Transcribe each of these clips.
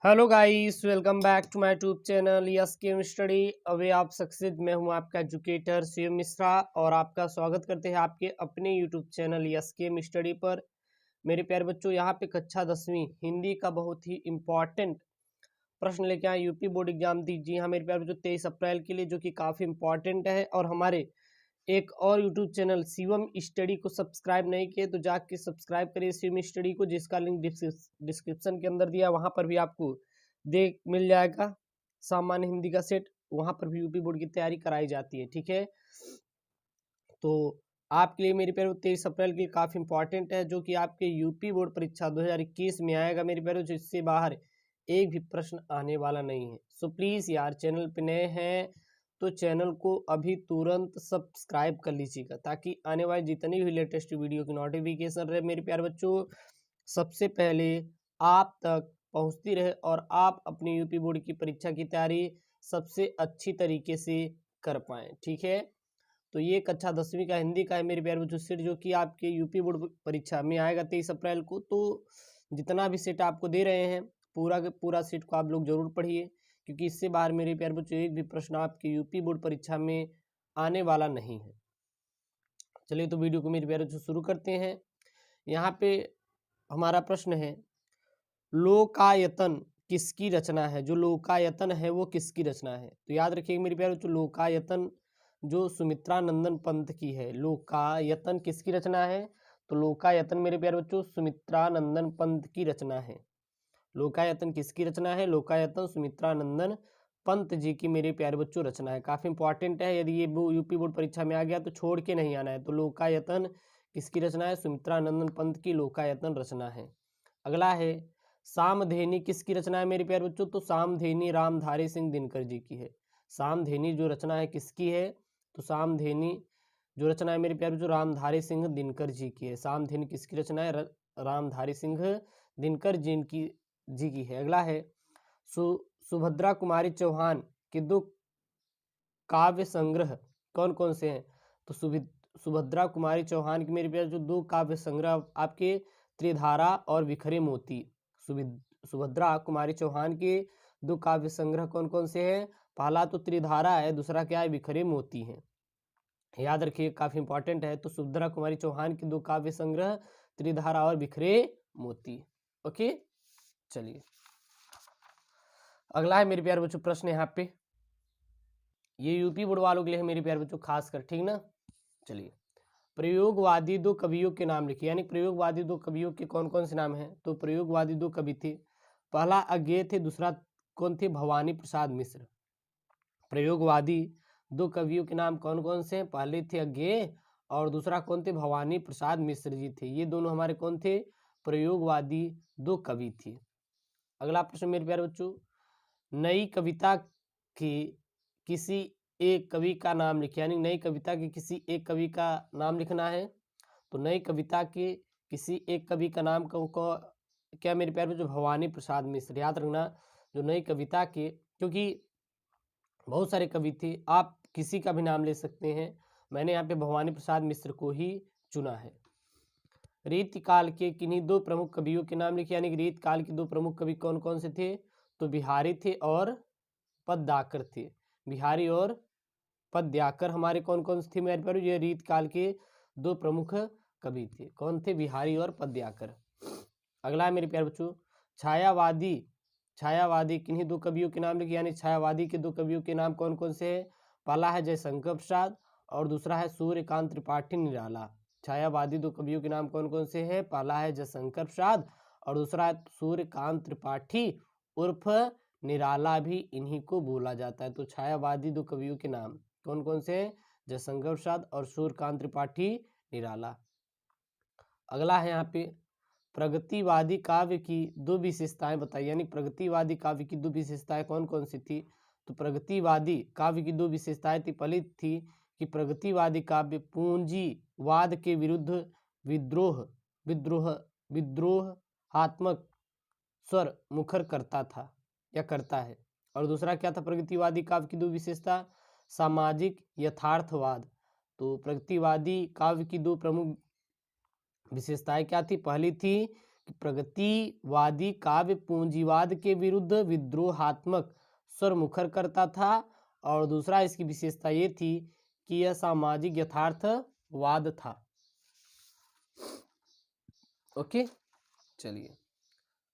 Hello guys, welcome back to my YouTube channel yes chem study. अवे आप success, मैं हूं आपका एजुकेटर शिव मिश्रा और आपका स्वागत करते हैं आपके अपने YouTube channel yes chem study पर। मेरे प्यारे बच्चों, यहां पे कक्षा 10वीं हिंदी का बहुत ही इंपॉर्टेंट प्रश्न लेके आए यूपी बोर्ड एग्जाम दीजिए। हाँ मेरे प्यारे बच्चों, 23 अप्रैल के लिए, जो कि काफ़ी इंपॉर्टेंट है। और हमारे एक और यूट्यूब चैनल शिवम स्टडी को सब्सक्राइब नहीं किए तो जाके सब्सक्राइब करिए शिवम स्टडी को, जिसका लिंक डिस्क्रिप्शन के अंदर दिया, वहां पर भी आपको देख मिल जाएगा। सामान्य हिंदी का सेट, वहां पर भी यूपी बोर्ड की तैयारी कराई जाती है, ठीक है। तो आपके लिए मेरे प्यारे 23 अप्रैल के लिए काफ़ी इंपॉर्टेंट है, जो कि आपके यूपी बोर्ड परीक्षा 2021 में आएगा मेरे प्यारे, जो इससे बाहर एक भी प्रश्न आने वाला नहीं है। सो प्लीज़ यार, चैनल पे नए हैं तो चैनल को अभी तुरंत सब्सक्राइब कर लीजिएगा, ताकि आने वाली जितनी भी लेटेस्ट वीडियो की नोटिफिकेशन रहे मेरे प्यारे बच्चों, सबसे पहले आप तक पहुंचती रहे और आप अपनी यूपी बोर्ड की परीक्षा की तैयारी सबसे अच्छी तरीके से कर पाएँ, ठीक है। तो ये कक्षा 10वीं का हिंदी का है मेरे प्यारे बच्चों सेट, जो कि आपके यूपी बोर्ड परीक्षा में आएगा 23 अप्रैल को। तो जितना भी सेट आपको दे रहे हैं, पूरा के पूरा सेट को आप लोग जरूर पढ़िए, क्योंकि इससे बाहर मेरे प्यारे बच्चों एक भी प्रश्न आपके यूपी बोर्ड परीक्षा में आने वाला नहीं है। चलिए तो वीडियो को मेरे प्यारे बच्चों शुरू करते हैं। यहाँ पे हमारा प्रश्न है, लोकायतन किसकी रचना है? जो लोकायतन है वो किसकी रचना है? तो याद रखिए मेरे प्यारे बच्चों, लोकायतन जो सुमित्रानंदन पंत की है। लोकायतन किसकी रचना है? तो लोकायतन मेरे प्यारे बच्चों सुमित्रानंदन पंत की रचना है। लोकायतन किसकी रचना है? लोकायतन सुमित्रानंदन पंत जी की मेरे प्यारे बच्चों रचना है। काफी इंपॉर्टेंट है, यदि ये यूपी बोर्ड परीक्षा में आ गया तो छोड़ के नहीं आना है। तो लोकायतन किसकी रचना है? सुमित्रानंदन पंत की लोकायतन रचना है। अगला है, सामधेनी किसकी रचना है मेरे प्यारे बच्चों? तो सामधेनी रामधारी सिंह दिनकर जी की है। सामधेनी जो रचना है किसकी है? तो सामधेनी जो रचना है मेरे प्यारे बच्चों रामधारी सिंह दिनकर जी की है। सामधेनी किसकी रचना है? रामधारी सिंह दिनकर जी की है। अगला है, सुभद्रा कुमारी चौहान के दो काव्य संग्रह कौन कौन से हैं? तो सुभद्रा कुमारी चौहान की मेरे प्यारे जो दो काव्य संग्रह आपके त्रिधारा और बिखरे मोती। सुभद्रा कुमारी चौहान के दो काव्य संग्रह कौन कौन से हैं? पहला तो त्रिधारा है, दूसरा क्या है? बिखरे मोती है। याद रखिए, काफी इंपॉर्टेंट है। तो सुभद्रा कुमारी चौहान के दो काव्य संग्रह त्रिधारा और बिखरे मोती। ओके, चलिए अगला है मेरे प्यारे बच्चों प्रश्न यहाँ पे, ये यूपी बोर्ड वालों के लिए है मेरे प्यारे बच्चों खास कर, ठीक ना। चलिए, प्रयोगवादी दो कवियों के नाम लिखिए। यानी प्रयोगवादी दो कवियों के कौन कौन से नाम हैं? तो प्रयोगवादी दो कवि थे, पहला अज्ञेय थे, दूसरा कौन थे? भवानी प्रसाद मिश्र। प्रयोगवादी दो कवियों के नाम कौन कौन से हैं? पहले थे अज्ञेय और दूसरा कौन थे? भवानी प्रसाद मिश्र जी थे। ये दोनों हमारे कौन थे? प्रयोगवादी दो कवि थे। अगला प्रश्न मेरे प्यारे बच्चों, नई कविता की किसी एक कवि का नाम लिखिए। यानी नई कविता के किसी एक कवि का नाम लिखना है। तो नई कविता के किसी एक कवि का नाम को क्या मेरे प्यारे बच्चों? भवानी प्रसाद मिश्र। याद रखना, जो नई कविता के, क्योंकि बहुत सारे कवि थे, आप किसी का भी नाम ले सकते हैं, मैंने यहाँ पे भवानी प्रसाद मिश्र को ही चुना है। रीतकाल के किन्हीं दो प्रमुख कवियों के नाम लिखिए। यानी कि रीतकाल के दो प्रमुख कवि कौन कौन से थे? तो बिहारी थे और पद्माकर थे। बिहारी और पद्माकर हमारे कौन कौन से थे मेरे प्यारे? ये रीतकाल के दो प्रमुख कवि थे। कौन थे? बिहारी और पद्माकर। अगला है मेरे प्यारे बच्चों, छायावादी छायावादी किन्हीं दो कवियों के नाम लिखिए। यानी छायावादी के दो कवियों के नाम कौन कौन से हैं? पहला है जयशंकर प्रसाद और दूसरा है सूर्यकांत त्रिपाठी निराला। छायावादी दो कवियों के नाम कौन कौन से हैं? पहला है जयशंकर प्रसाद और दूसरा है सूर्यकांत त्रिपाठी उर्फ निराला, भी इन्हीं को बोला जाता है। तो छायावादी दो कवियों के नाम कौन कौन से हैं? जयशंकर प्रसाद और सूर्यकांत त्रिपाठी निराला। अगला है यहाँ पे, प्रगतिवादी काव्य की दो विशेषताएं बताइए। यानी प्रगतिवादी काव्य की दो विशेषताएं कौन कौन सी थी? तो प्रगतिवादी काव्य की दो विशेषताएं थी। पहली थी कि प्रगतिवादी काव्य पूंजीवाद के विरुद्ध विद्रोह विद्रोह विद्रोहात्मक स्वर मुखर करता था या करता है। और दूसरा क्या था प्रगतिवादी काव्य की दो विशेषता? सामाजिक यथार्थवाद। तो प्रगतिवादी काव्य की दो प्रमुख विशेषताएं क्या थी? पहली थी प्रगतिवादी काव्य पूंजीवाद के विरुद्ध विद्रोहात्मक स्वर मुखर करता था, और दूसरा इसकी विशेषता ये थी कि यह सामाजिक यथार्थवाद था। ओके, चलिए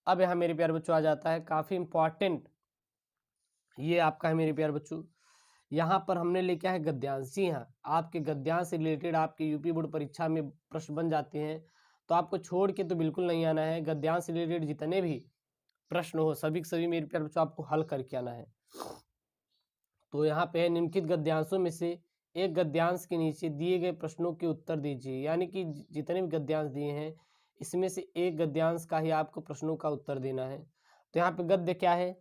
अब यहाँ मेरे प्यारे बच्चों आ जाता है काफी इंपॉर्टेंट, ये आपका है मेरे प्यारे बच्चों, यहाँ पर हमने लेके आए गद्यांश। जी हाँ, आपके गद्यांश से रिलेटेड आपके यूपी बोर्ड परीक्षा में प्रश्न बन जाते हैं, तो आपको छोड़ के तो बिल्कुल नहीं आना है। गद्यांश से रिलेटेड जितने भी प्रश्न हो सभी के सभी मेरे प्यारे बच्चों आपको हल करके आना है। तो यहाँ पे निम्नलिखित गद्यांशों में से एक गद्यांश के नीचे दिए गए प्रश्नों के उत्तर दीजिए, यानी कि जितने भी गद्यांश दिए हैं इसमें से एक गद्यांश का ही आपको प्रश्नों का उत्तर देना है। तो यहाँ पे गद्य क्या है?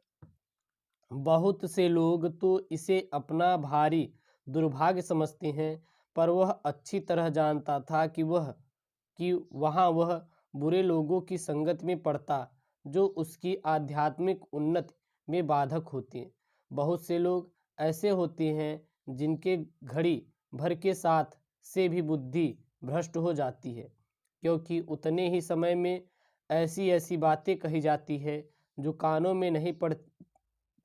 बहुत से लोग तो इसे अपना भारी दुर्भाग्य समझते हैं, पर वह अच्छी तरह जानता था कि वहाँ वह बुरे लोगों की संगत में पड़ता जो उसकी आध्यात्मिक उन्नति में बाधक होते हैं। बहुत से लोग ऐसे होते हैं जिनके घड़ी भर के साथ से भी बुद्धि भ्रष्ट हो जाती है, क्योंकि उतने ही समय में ऐसी ऐसी बातें कही जाती है जो कानों में नहीं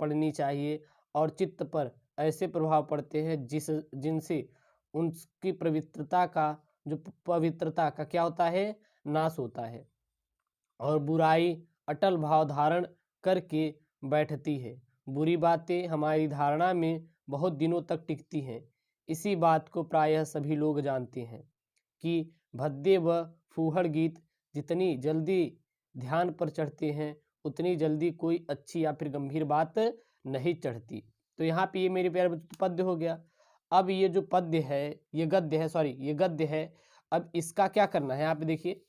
पड़नी चाहिए, और चित्त पर ऐसे प्रभाव पड़ते हैं जिनसे उनकी पवित्रता का क्या होता है? नाश होता है, और बुराई अटल भाव धारण करके बैठती है। बुरी बातें हमारी धारणा में बहुत दिनों तक टिकती हैं। इसी बात को प्रायः सभी लोग जानते हैं कि भद्दे व फूहड़ गीत जितनी जल्दी ध्यान पर चढ़ते हैं उतनी जल्दी कोई अच्छी या फिर गंभीर बात नहीं चढ़ती। तो यहाँ पे ये मेरे प्यारे बच्चों पद्य हो गया। अब ये जो पद्य है ये गद्य है। अब इसका क्या करना है? यहाँ पे देखिए,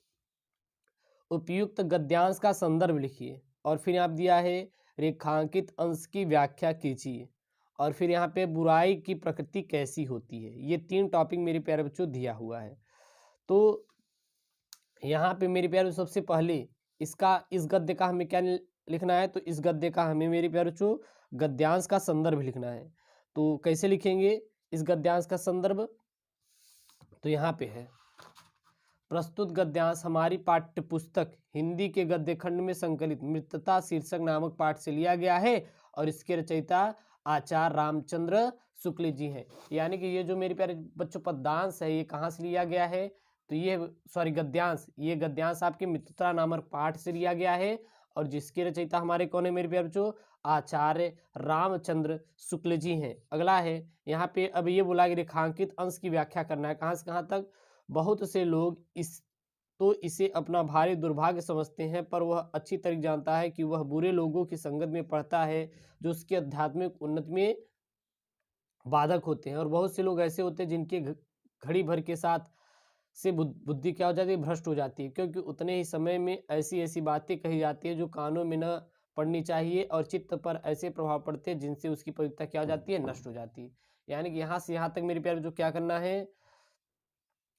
उपयुक्त गद्यांश का संदर्भ लिखिए, और फिर यहाँ दिया है रेखांकित अंश की व्याख्या कीजिए, और फिर यहाँ पे बुराई की प्रकृति कैसी होती है। ये 3 टॉपिक मेरे प्यारे बच्चों दिया हुआ है। तो यहाँ पे मेरे प्यारे सबसे पहले इस गद्य का हमें क्या लिखना है? तो इस गद्य का हमें मेरे प्यारे बच्चों गद्यांश का संदर्भ लिखना है। तो कैसे लिखेंगे इस गद्यांश का संदर्भ? तो यहाँ पे है, प्रस्तुत गद्यांश हमारी पाठ्य पुस्तक हिंदी के गद्य खंड में संकलित मृतता शीर्षक नामक पाठ से लिया गया है, और इसके रचयिता आचार्य रामचंद्र शुक्ल जी हैं। यानी कि ये जो मेरे प्यारे बच्चों पद्यांश है ये कहाँ से लिया गया है? तो ये गद्यांश आपके मित्रता नामक पाठ से लिया गया है, और जिसके रचयिता हमारे कौन है मेरे प्यारे बच्चों? आचार्य रामचंद्र शुक्ल जी हैं। अगला है यहाँ पे, अब ये बोला कि रेखांकित अंश की व्याख्या करना है। कहाँ से कहाँ तक? बहुत से लोग इसे अपना भारी दुर्भाग्य समझते हैं, पर वह अच्छी तरह जानता है कि वह बुरे लोगों की संगत में पड़ता है जो उसकी आध्यात्मिक उन्नति में बाधक होते हैं। और बहुत से लोग ऐसे होते हैं जिनके घड़ी भर के साथ से बुद्धि क्या हो जाती है? भ्रष्ट हो जाती है, क्योंकि उतने ही समय में ऐसी ऐसी बातें कही जाती है जो कानों में न पड़नी चाहिए, और चित्त पर ऐसे प्रभाव पड़ते हैं जिनसे उसकी पवित्रता क्या हो जाती है? नष्ट हो जाती है। यानी कि यहाँ से यहाँ तक मेरे प्यारे जो क्या करना है?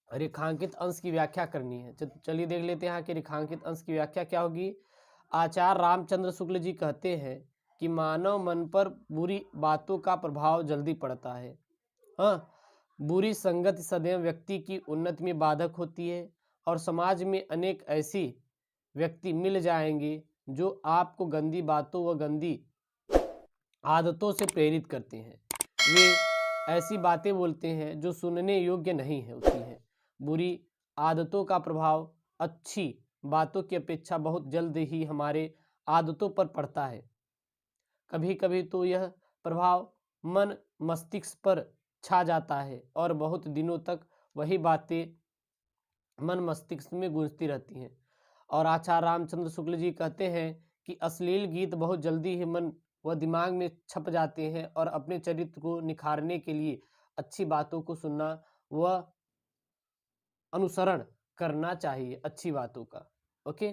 रेखांकित अंश की व्याख्या करनी है। चलिए देख लेते हैं यहाँ के रेखांकित अंश की व्याख्या क्या होगी। आचार्य रामचंद्र शुक्ल जी कहते हैं कि मानव मन पर बुरी बातों का प्रभाव जल्दी पड़ता है। हाँ, बुरी संगत सदैव व्यक्ति की उन्नति में बाधक होती है, और समाज में अनेक ऐसी व्यक्ति मिल जाएंगे जो आपको गंदी बातों व गंदी आदतों से प्रेरित करते हैं। वे ऐसी बातें बोलते हैं जो सुनने योग्य नहीं है होती हैं। बुरी आदतों का प्रभाव अच्छी बातों की अपेक्षा बहुत जल्द ही हमारे आदतों पर पड़ता है। कभी कभी तो यह प्रभाव मन मस्तिष्क पर छा जाता है, और बहुत दिनों तक वही बातें मन मस्तिष्क में गूंजती रहती हैं। और आचार्य रामचंद्र शुक्ल जी कहते हैं कि अश्लील गीत बहुत जल्दी ही मन व दिमाग में छप जाते हैं, और अपने चरित्र को निखारने के लिए अच्छी बातों को सुनना व अनुसरण करना चाहिए अच्छी बातों का। ओके,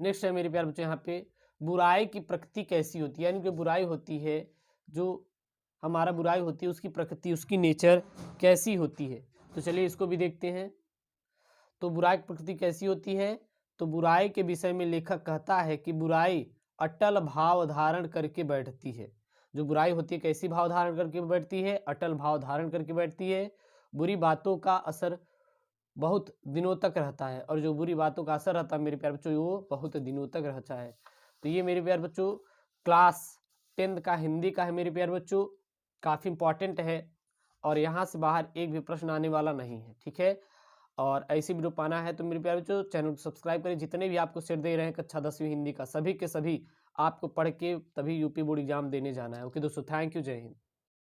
नेक्स्ट है मेरे प्यारे बच्चों यहाँ पे, बुराई की प्रकृति कैसी होती है? यानी कि बुराई होती है, जो हमारा बुराई होती है उसकी प्रकृति, उसकी नेचर कैसी होती है? तो चलिए इसको भी देखते हैं। तो बुराई की प्रकृति कैसी होती है? तो बुराई के विषय में लेखक कहता है कि बुराई अटल भाव धारण करके बैठती है। जो बुराई होती है कैसी भाव धारण करके बैठती है? अटल भाव धारण करके बैठती है। बुरी बातों का असर बहुत दिनों तक रहता है, और जो बुरी बातों का असर रहता है मेरे प्यारे बच्चों, वो बहुत दिनों तक रहता है। तो ये मेरे प्यारे बच्चों क्लास 10th का हिंदी का है मेरे प्यारे बच्चों, काफ़ी इंपॉर्टेंट है और यहाँ से बाहर एक भी प्रश्न आने वाला नहीं है, ठीक है। और ऐसी वीडियो पाना है तो मेरे प्यारे बच्चों चैनल को सब्सक्राइब करें। जितने भी आपको सेट दे रहे हैं कक्षा 10वीं हिंदी का, सभी के सभी आपको पढ़ के तभी यूपी बोर्ड एग्जाम देने जाना है। ओके दोस्तों, थैंक यू, जय हिंद।